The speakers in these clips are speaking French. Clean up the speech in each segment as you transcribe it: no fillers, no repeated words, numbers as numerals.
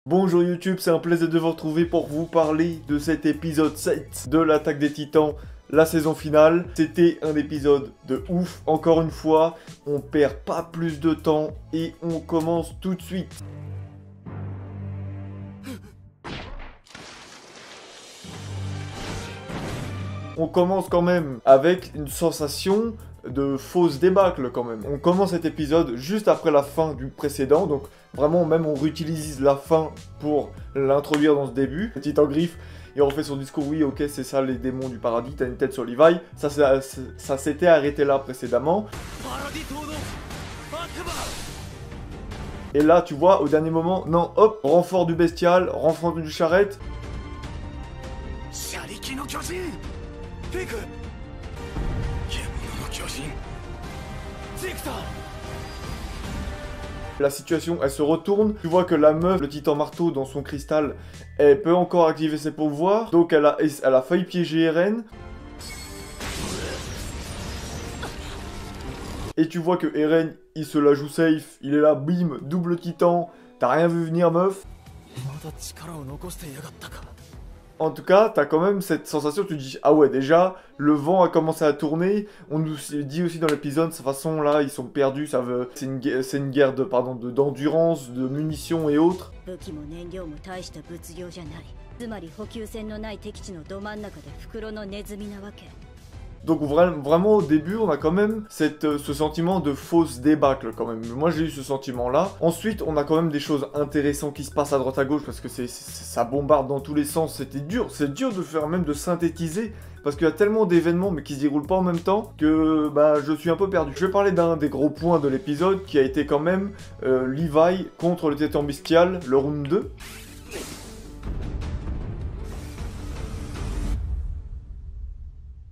Bonjour YouTube, c'est un plaisir de vous retrouver pour vous parler de cet épisode 7 de l'Attaque des Titans, la saison finale. C'était un épisode de ouf, encore une fois, on perd pas plus de temps et on commence tout de suite. On commence quand même avec une sensation de fausse débâcle quand même. On commence cet épisode juste après la fin du précédent, donc vraiment même on réutilise la fin pour l'introduire dans ce début. Le Titan Griffe, il refait son discours, oui ok c'est ça les démons du paradis, t'as une tête sur Levi, ça s'était arrêté là précédemment. Et là tu vois au dernier moment, non hop, renfort du bestial, renfort du charrette. La situation, elle se retourne. Tu vois que la meuf, le titan marteau dans son cristal, elle peut encore activer ses pouvoirs. Donc elle a failli piéger Eren. Et tu vois que Eren, il se la joue safe. Il est là, bim, double titan. T'as rien vu venir, meuf. En tout cas, t'as quand même cette sensation, tu te dis, ah ouais, déjà, le vent a commencé à tourner, on nous dit aussi dans l'épisode, de toute façon, là, ils sont perdus, c'est une guerre d'endurance, de munitions et autres. Donc vraiment au début on a quand même ce sentiment de fausse débâcle quand même. Moi j'ai eu ce sentiment là. Ensuite on a quand même des choses intéressantes qui se passent à droite à gauche parce que ça bombarde dans tous les sens. C'était dur, c'est dur de faire même de synthétiser. Parce qu'il y a tellement d'événements mais qui se déroulent pas en même temps que bah, je suis un peu perdu. Je vais parler d'un des gros points de l'épisode qui a été quand même Levi contre le Titan Bestial, le round 2.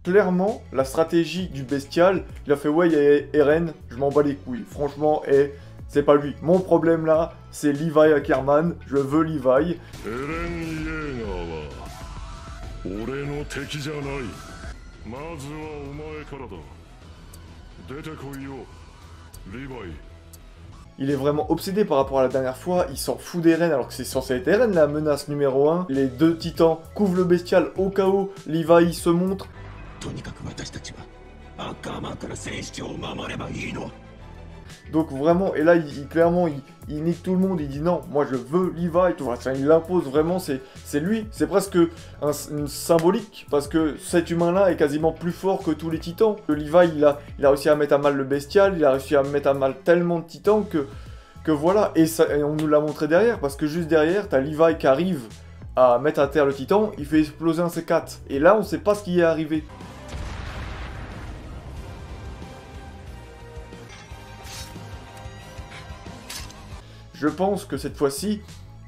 Clairement, la stratégie du bestial, il a fait ouais, il y a Eren, je m'en bats les couilles. Franchement, c'est pas lui. Mon problème là, c'est Levi Ackerman, je veux Levi. Il est vraiment obsédé par rapport à la dernière fois, il s'en fout d'Eren alors que c'est censé être Eren la menace numéro 1. Les deux titans couvrent le bestial au cas où Levi se montre. Donc vraiment, et là clairement il nique tout le monde, il dit non, moi je veux Levi, tu vois, il l'impose vraiment, c'est lui, c'est presque une symbolique, parce que cet humain-là est quasiment plus fort que tous les titans. Levi il a réussi à mettre à mal le bestial, il a réussi à mettre à mal tellement de titans que voilà, et on nous l'a montré derrière, parce que juste derrière, t'as Levi qui arrive à mettre à terre le titan, il fait exploser un C4, et là on sait pas ce qui est arrivé. Je pense que cette fois-ci,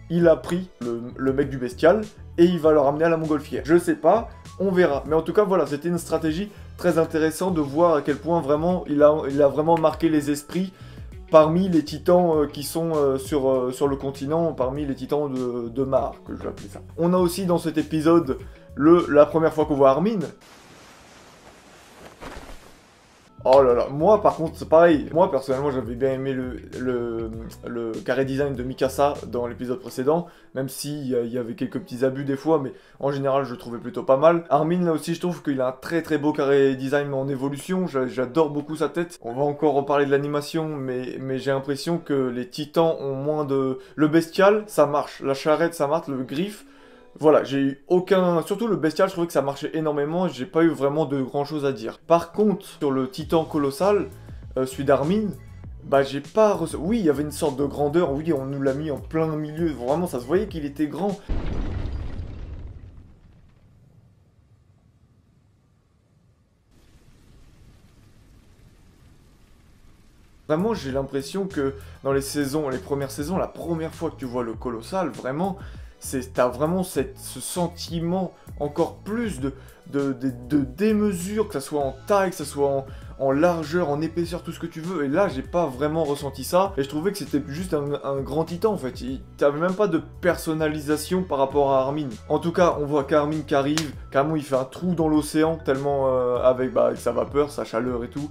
il a pris le mec du bestial et il va le ramener à la montgolfière. Je sais pas, on verra. Mais en tout cas, voilà, c'était une stratégie très intéressante de voir à quel point vraiment il a vraiment marqué les esprits parmi les titans qui sont sur le continent, parmi les titans de Mar, que je vais appeler ça. On a aussi dans cet épisode la première fois qu'on voit Armin. Oh là là, moi par contre c'est pareil, moi personnellement j'avais bien aimé le carré design de Mikasa dans l'épisode précédent, même s'il y avait quelques petits abus des fois, mais en général je le trouvais plutôt pas mal. Armin là aussi je trouve qu'il a un très très beau carré design en évolution, j'adore beaucoup sa tête. On va encore reparler de l'animation, mais j'ai l'impression que les titans ont moins de... Le bestial ça marche, la charrette ça marche, le griffe... Voilà, j'ai eu aucun... Surtout le bestial, je trouvais que ça marchait énormément et j'ai pas eu vraiment de grand chose à dire. Par contre, sur le titan colossal, celui d'Armin, bah j'ai pas... Oui, il y avait une sorte de grandeur, oui, on nous l'a mis en plein milieu, vraiment, ça se voyait qu'il était grand. Vraiment, j'ai l'impression que dans les premières saisons, la première fois que tu vois le colossal, vraiment... T'as vraiment ce sentiment encore plus de démesure, que ça soit en taille, que ça soit en largeur, en épaisseur, tout ce que tu veux. Et là, j'ai pas vraiment ressenti ça. Et je trouvais que c'était juste un grand titan, en fait. T'avais même pas de personnalisation par rapport à Armin. En tout cas, on voit qu'Armin qui arrive, carrément il fait un trou dans l'océan, tellement avec sa vapeur, sa chaleur et tout.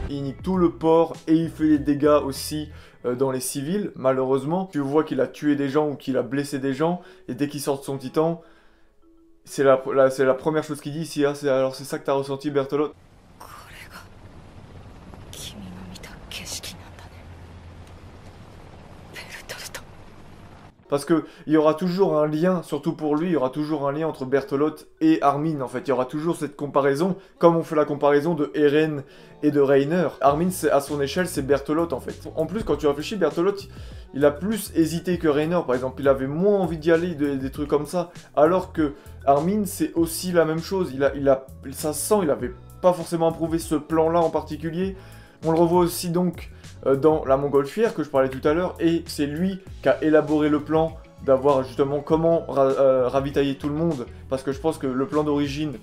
il nique tout le port et il fait des dégâts aussi dans les civils, malheureusement. Tu vois qu'il a tué des gens ou qu'il a blessé des gens, et dès qu'il sort de son titan, c'est la première chose qu'il dit ici, hein, alors c'est ça que t'as ressenti, Berthelot? Parce que il y aura toujours un lien, surtout pour lui, il y aura toujours un lien entre Berthelot et Armin, en fait. Il y aura toujours cette comparaison, comme on fait la comparaison de Eren et de Reiner. Armin, à son échelle, c'est Berthelot, en fait. En plus, quand tu réfléchis, Berthelot, il a plus hésité que Reiner, par exemple. Il avait moins envie d'y aller, des trucs comme ça. Alors que Armin, c'est aussi la même chose. Ça se sent, il avait pas forcément approuvé ce plan-là en particulier. On le revoit aussi donc dans la montgolfière que je parlais tout à l'heure, et c'est lui qui a élaboré le plan d'avoir justement comment ravitailler tout le monde, parce que je pense que le plan d'origine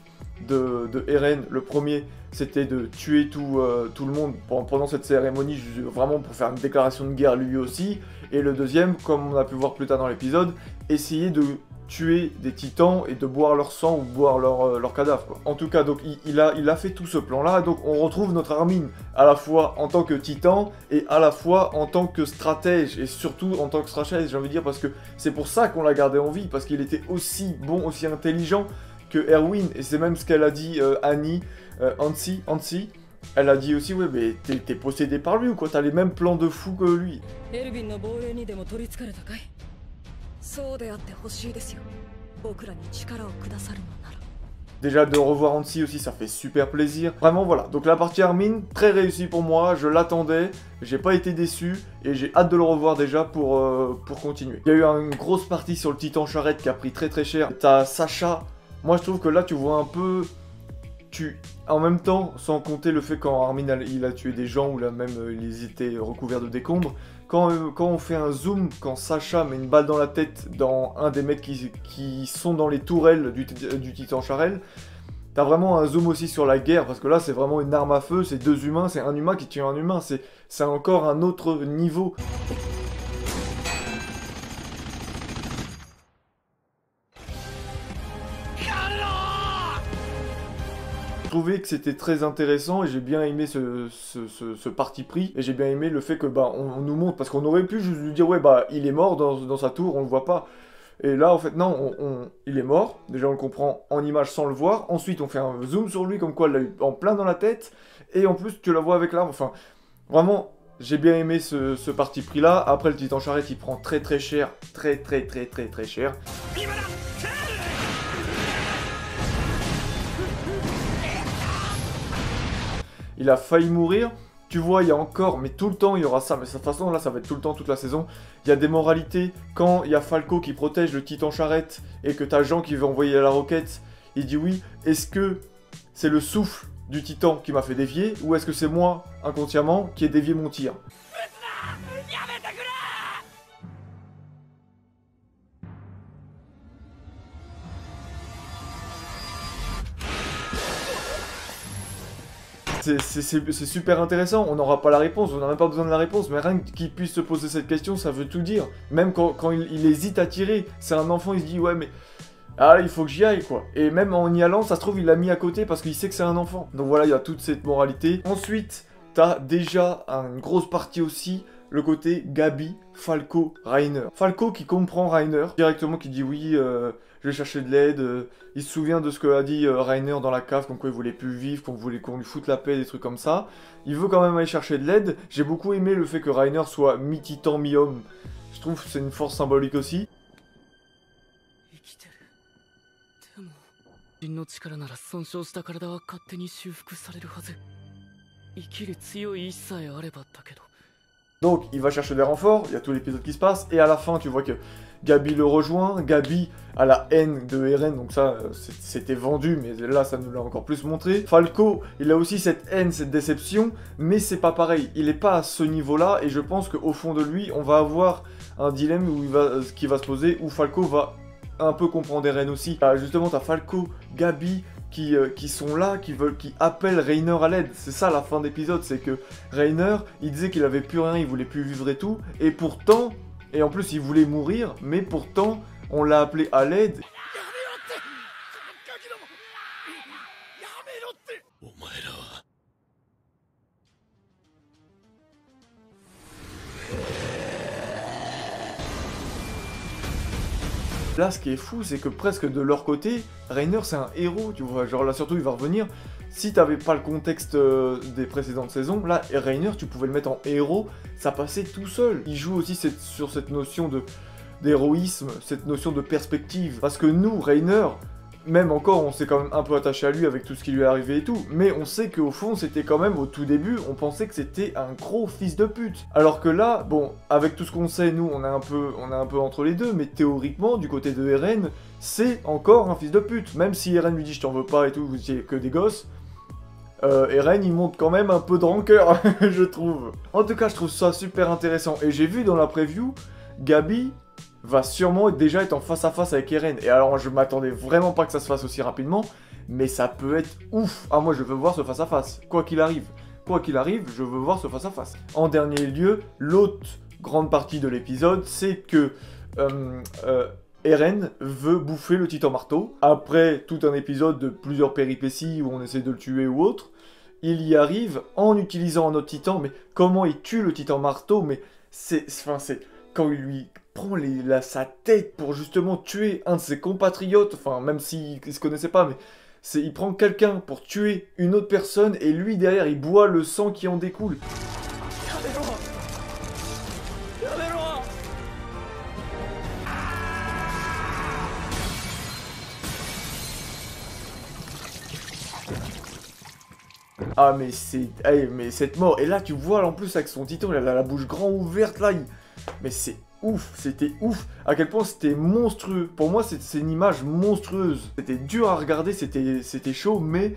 de Eren, le premier, c'était de tuer tout le monde pendant cette cérémonie, vraiment pour faire une déclaration de guerre lui aussi, et le deuxième, comme on a pu voir plus tard dans l'épisode, essayer de tuer des titans et de boire leur sang ou boire leur cadavre, quoi. En tout cas, donc il a fait tout ce plan-là, donc on retrouve notre Armin à la fois en tant que titan et à la fois en tant que stratège, et surtout en tant que stratège, j'ai envie de dire, parce que c'est pour ça qu'on l'a gardé en vie, parce qu'il était aussi bon, aussi intelligent que Erwin, et c'est même ce qu'elle a dit Annie, Hansi, elle a dit aussi, ouais, mais t'es possédé par lui ou quoi, t'as les mêmes plans de fou que lui. Déjà de revoir Hansi aussi, ça fait super plaisir. Vraiment voilà, donc la partie Armin, très réussie pour moi, je l'attendais, j'ai pas été déçu, et j'ai hâte de le revoir déjà pour continuer. Il y a eu une grosse partie sur le Titan Charrette qui a pris très très cher. T'as Sacha, moi je trouve que là tu vois un peu... En même temps, sans compter le fait quand Armin il a tué des gens, ou là même ils étaient recouverts de décombres, quand on fait un zoom, quand Sacha met une balle dans la tête dans un des mecs qui sont dans les tourelles du Titan Charel, t'as vraiment un zoom aussi sur la guerre, parce que là c'est vraiment une arme à feu, c'est deux humains, c'est un humain qui tue un humain, c'est encore un autre niveau. J'ai trouvé que c'était très intéressant et j'ai bien aimé ce parti pris, et j'ai bien aimé le fait que bah on nous montre, parce qu'on aurait pu juste lui dire ouais bah il est mort dans sa tour, on le voit pas, et là en fait non, il est mort, déjà on le comprend en image sans le voir, ensuite on fait un zoom sur lui comme quoi il l'a eu en plein dans la tête, et en plus tu la vois avec l'arme, enfin vraiment j'ai bien aimé ce parti pris là. Après le Titan Charrette il prend très très cher, très cher. Il a failli mourir, tu vois, il y a encore, mais tout le temps il y aura ça, mais de toute façon là ça va être tout le temps, toute la saison. Il y a des moralités, quand il y a Falco qui protège le Titan Charrette et que t'as Jean qui veut envoyer la roquette, il dit oui, est-ce que c'est le souffle du Titan qui m'a fait dévier, ou est-ce que c'est moi, inconsciemment, qui ai dévié mon tir? C'est super intéressant, on n'aura pas la réponse, on n'a même pas besoin de la réponse, mais rien qu'il puisse se poser cette question, ça veut tout dire. Même quand il hésite à tirer, c'est un enfant, il se dit ouais mais... Ah il faut que j'y aille quoi. Et même en y allant, ça se trouve il l'a mis à côté parce qu'il sait que c'est un enfant. Donc voilà, il y a toute cette moralité. Ensuite, t'as déjà une grosse partie aussi, le côté Gabi, Falco, Reiner. Falco qui comprend Reiner, directement qui dit oui, je vais chercher de l'aide. Il se souvient de ce que a dit Reiner dans la cave, comme quoi il voulait plus vivre, qu'on voulait qu'on lui foute la paix, des trucs comme ça. Il veut quand même aller chercher de l'aide. J'ai beaucoup aimé le fait que Reiner soit mi-titan, mi-homme. Je trouve que c'est une force symbolique aussi. Donc il va chercher des renforts, il y a tout l'épisode qui se passe, et à la fin tu vois que Gabi le rejoint, Gabi a la haine de Eren, donc ça c'était vendu, mais là ça nous l'a encore plus montré. Falco, il a aussi cette haine, cette déception, mais c'est pas pareil, il est pas à ce niveau-là, et je pense qu'au fond de lui, on va avoir un dilemme qui va se poser, où Falco va un peu comprendre Eren aussi. Justement t'as Falco, Gabi, qui sont là, qui appellent Reiner à l'aide. C'est ça la fin d'épisode, c'est que Reiner, il disait qu'il avait plus rien, il voulait plus vivre et tout, et pourtant, et en plus il voulait mourir, mais pourtant, on l'a appelé à l'aide. Là, ce qui est fou, c'est que presque de leur côté, Reiner, c'est un héros, tu vois. Genre là, surtout, il va revenir. Si t'avais pas le contexte des précédentes saisons, là, Reiner, tu pouvais le mettre en héros, ça passait tout seul. Il joue aussi sur cette notion d'héroïsme, cette notion de perspective. Parce que nous, Reiner, même encore, on s'est quand même un peu attaché à lui avec tout ce qui lui est arrivé et tout, mais on sait qu'au fond, c'était quand même, au tout début, on pensait que c'était un gros fils de pute. Alors que là, bon, avec tout ce qu'on sait, nous, on est un peu entre les deux, mais théoriquement, du côté de Eren, c'est encore un fils de pute. Même si Eren lui dit « je t'en veux pas » et tout, vous étiez que des gosses, Eren, il monte quand même un peu de rancœur, je trouve. En tout cas, je trouve ça super intéressant, et j'ai vu dans la preview, Gabi va sûrement déjà être en face à face avec Eren. Et alors, je m'attendais vraiment pas que ça se fasse aussi rapidement, mais ça peut être ouf. Ah, moi, je veux voir ce face à face, quoi qu'il arrive. Quoi qu'il arrive, je veux voir ce face à face. En dernier lieu, l'autre grande partie de l'épisode, c'est que Eren veut bouffer le titan marteau. Après tout un épisode de plusieurs péripéties où on essaie de le tuer ou autre, il y arrive en utilisant un autre titan. Mais comment il tue le titan marteau? Mais c'est quand il lui prend sa tête pour justement tuer un de ses compatriotes, enfin même s'il se connaissait pas, mais il prend quelqu'un pour tuer une autre personne et lui derrière il boit le sang qui en découle. Ah mais mais cette mort, et là tu vois en plus avec son titan, il a la bouche grand ouverte là, mais c'est ouf, c'était ouf, à quel point c'était monstrueux. Pour moi c'est une image monstrueuse, c'était dur à regarder, c'était chaud, mais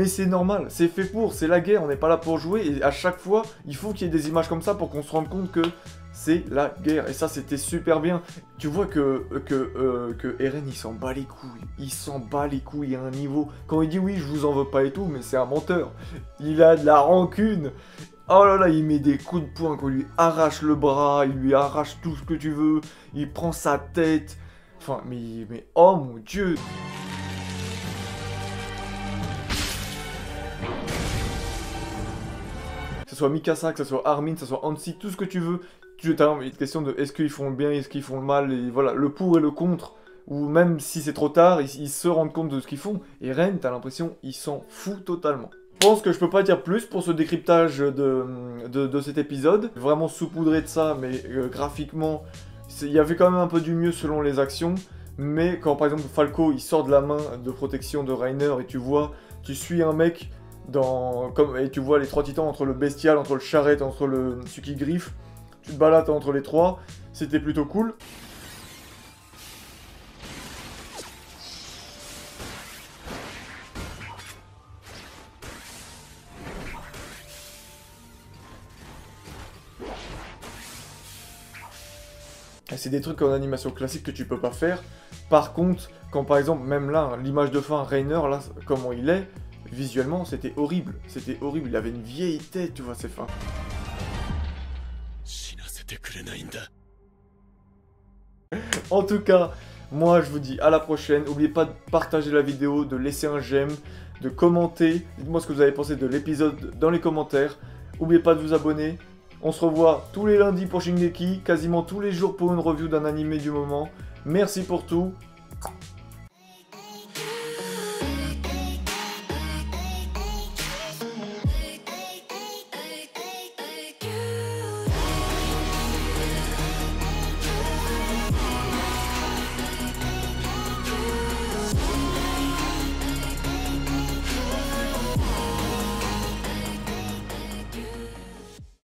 c'est normal, c'est fait pour, c'est la guerre, on n'est pas là pour jouer, et à chaque fois il faut qu'il y ait des images comme ça pour qu'on se rende compte que c'est la guerre, et ça c'était super bien. Tu vois que Eren il s'en bat les couilles à un niveau. Quand il dit oui je vous en veux pas et tout, mais c'est un menteur, il a de la rancune. Oh là là, il met des coups de poing, qu'on lui arrache le bras, il lui arrache tout ce que tu veux, il prend sa tête, enfin mais oh mon dieu. Que ce soit Mikasa, que ce soit Armin, que ce soit Hansi, tout ce que tu veux, tu as une question de est-ce qu'ils font le bien, est-ce qu'ils font le mal, et voilà, le pour et le contre, ou même si c'est trop tard, ils se rendent compte de ce qu'ils font, et Ren, t'as l'impression, il s'en fout totalement. Je pense que je peux pas dire plus pour ce décryptage de cet épisode, vraiment saupoudré de ça, mais graphiquement, il y avait quand même un peu du mieux selon les actions, mais quand par exemple Falco, il sort de la main de protection de Reiner, et tu suis un mec, et tu vois les trois titans entre le bestial, entre le charrette, entre celui qui griffe, tu te balades entre les trois, c'était plutôt cool. C'est des trucs en animation classique que tu peux pas faire. Par contre, quand par exemple, même là, l'image de fin, Reiner, là, comment il est, visuellement, c'était horrible. C'était horrible, il avait une vieille tête, tu vois, ses fins. En tout cas, moi je vous dis à la prochaine. N'oubliez pas de partager la vidéo, de laisser un j'aime, de commenter. Dites-moi ce que vous avez pensé de l'épisode dans les commentaires. N'oubliez pas de vous abonner. On se revoit tous les lundis pour Shingeki, quasiment tous les jours pour une review d'un animé du moment. Merci pour tout